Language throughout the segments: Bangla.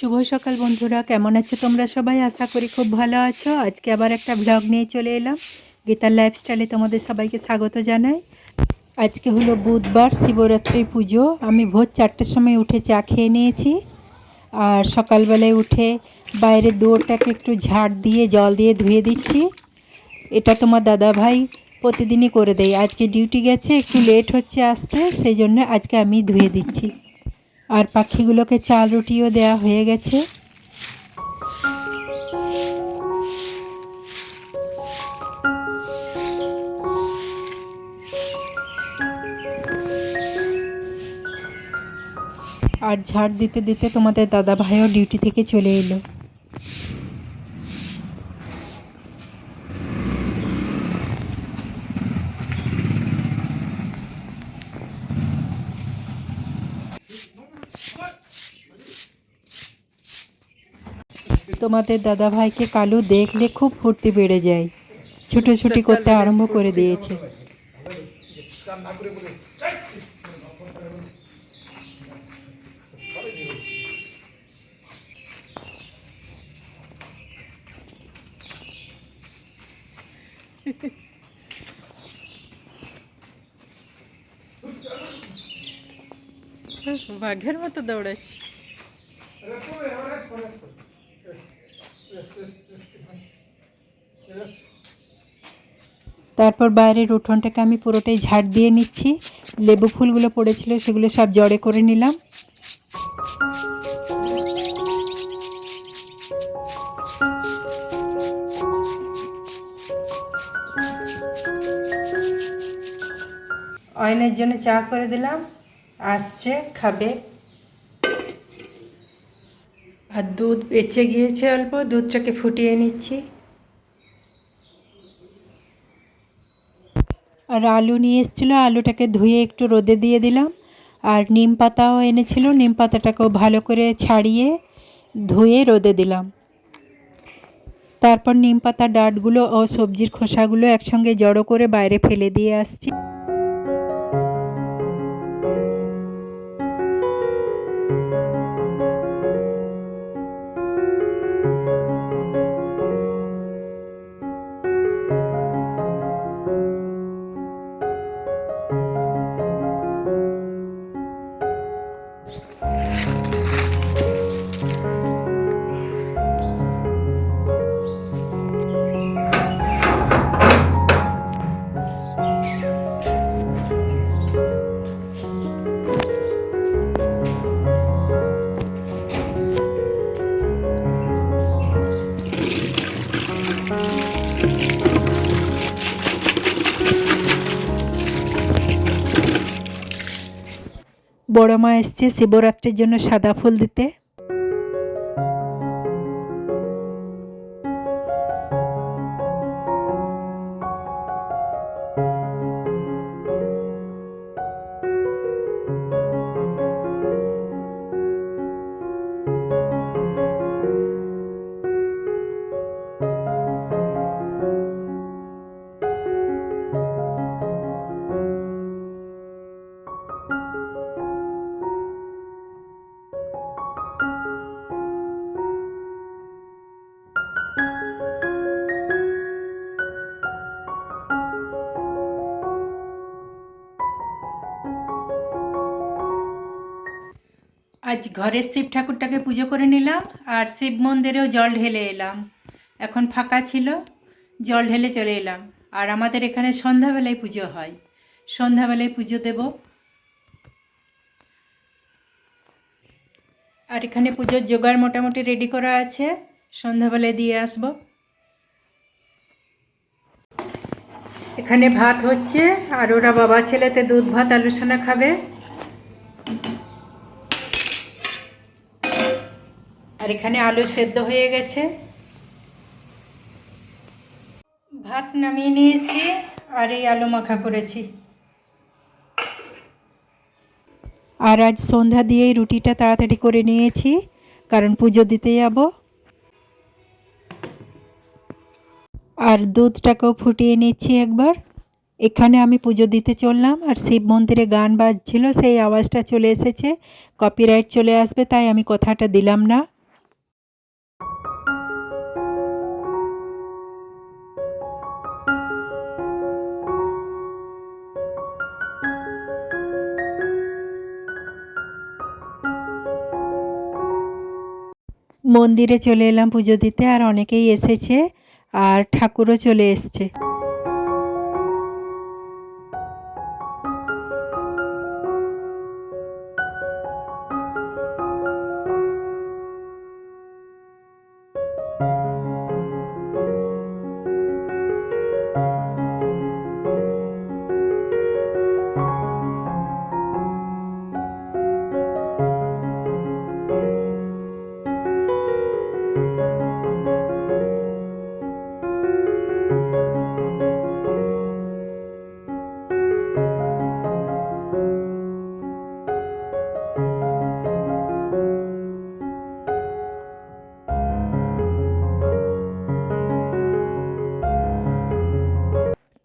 শুভ সকাল বন্ধুরা, কেমন আছো তোমরা সবাই? আশা করি খুব ভালো আছো। আজকে আবার একটা ব্লগ নিয়ে চলে এলাম। গীতার লাইফস্টাইলে তোমাদের সবাইকে স্বাগত জানাই। আজকে হলো বুধবার, শিবরাত্রি পুজো। আমি ভোর 4টের সময় উঠে চা খেয়ে নিয়েছি। আর সকালবেলায় উঠে বাইরের দুয়ারটাকে একটু ঝাড় দিয়ে জল দিয়ে ধুয়ে দিচ্ছি। এটা তোমার দাদা ভাই প্রতিদিনই করে দেয়। আজকে ডিউটি গেছে, একটু লেট হচ্ছে আসতে, সেই জন্য আজকে আমি ধুয়ে দিচ্ছি। আর পাখিগুলোকে চাল রুটিও দেওয়া হয়ে গেছে। আর ঝাড় দিতে দিতে তোমাদের দাদা ভাইও ডিউটি থেকে চলে এলো। তোমাদের দাদা ভাইকে কালু দেখলে খুব ফুর্তি বেড়ে যায়, ছুটোছুটি করতে আরম্ভ করে দিয়েছে। বাঘের মতো দৌড়াচ্ছি। তারপর বাইরের উঠোনটাকে আমি পুরোটাই ঝাড় দিয়ে নিচ্ছি। লেবু ফুলগুলো পড়েছিল সেগুলো সব জড়ে করে নিলাম। অয়নের জন্য চা করে দিলাম, আসছে খাবে। আর দুধ বেঁচে গিয়েছে অল্প, দুধটাকে ফুটিয়ে নিচ্ছি। আর আলু নিয়ে এসেছিলো, আলুটাকে ধুয়ে একটু রোদে দিয়ে দিলাম। আর নিম পাতাও এনেছিল, নিম পাতাটাকেও ভালো করে ছাড়িয়ে ধুয়ে রোদে দিলাম। তারপর নিম পাতার ডাঁটগুলো ও সবজির খোসাগুলো একসঙ্গে জড়ো করে বাইরে ফেলে দিয়ে আসছি। বড় মা এসছে শিবরাত্রির জন্য সাদা ফুল দিতে। আজ ঘরের শিব ঠাকুরটাকে পুজো করে নিলাম, আর শিব মন্দিরেও জল ঢেলে এলাম। এখন ফাঁকা ছিল, জল ঢেলে চলে এলাম। আর আমাদের এখানে সন্ধ্যাবেলায় পুজো হয়, সন্ধ্যাবেলায় পুজো দেব। আর এখানে পুজোর জোগাড় মোটামুটি রেডি করা আছে, সন্ধ্যাবেলায় দিয়ে আসব। এখানে ভাত হচ্ছে, আর ওরা বাবা ছেলেতে দুধ ভাত আলু সানা খাবে। আর এখানে আলু সেদ্ধ হয়ে গেছে, ভাত নামিয়ে নিয়েছি, আর এই আলু মাখা করেছি। আর আজ সন্ধ্যা দিয়েই রুটিটা তাড়াতাড়ি করে নিয়েছি, কারণ পুজো দিতে যাব। আর দুধটাকেও ফুটিয়ে নিচ্ছি একবার। এখানে আমি পুজো দিতে চললাম, আর শিব মন্দিরে গান বাজছিল, সেই আওয়াজটা চলে এসেছে, কপিরাইট চলে আসবে, তাই আমি কথাটা দিলাম না। মন্দিরে চলে এলাম পুজো দিতে, আর অনেকেই এসেছে আর ঠাকুরও চলে এসছে।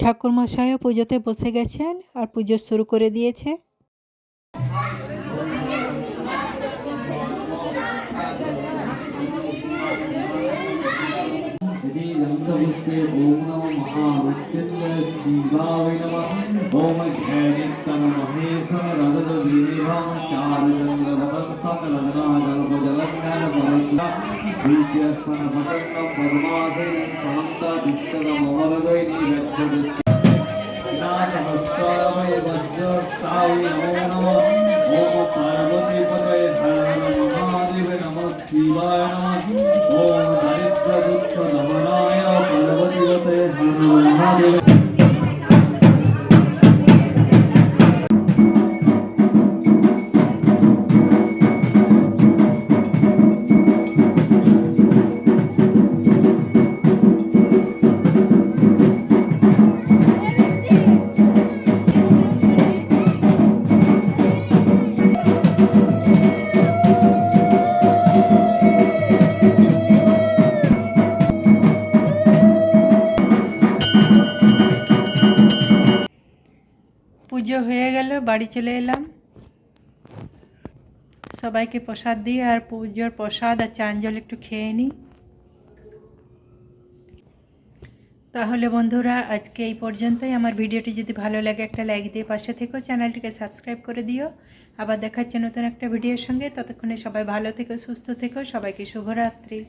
ঠাকুরমশাইও পুজোতে বসে গেছেন আর পুজো শুরু করে দিয়েছে। পুজো হয়ে গেল, বাড়ি চলে এলাম। সবাইকে প্রসাদ দিয়ে আর পুজোর প্রসাদ আর চান জল একটু খেয়ে নিই। তাহলে বন্ধুরা আজকে এই পর্যন্তই। আমার ভিডিওটি যদি ভালো লাগে একটা লাইক দিয়ে পাশে থেকো, চ্যানেলটিকে সাবস্ক্রাইব করে দিও। আবার দেখাচ্ছে নতুন একটা ভিডিওর সঙ্গে। ততক্ষণে সবাই ভালো থেকো, সুস্থ থেকো। সবাইকে শুভরাত্রি।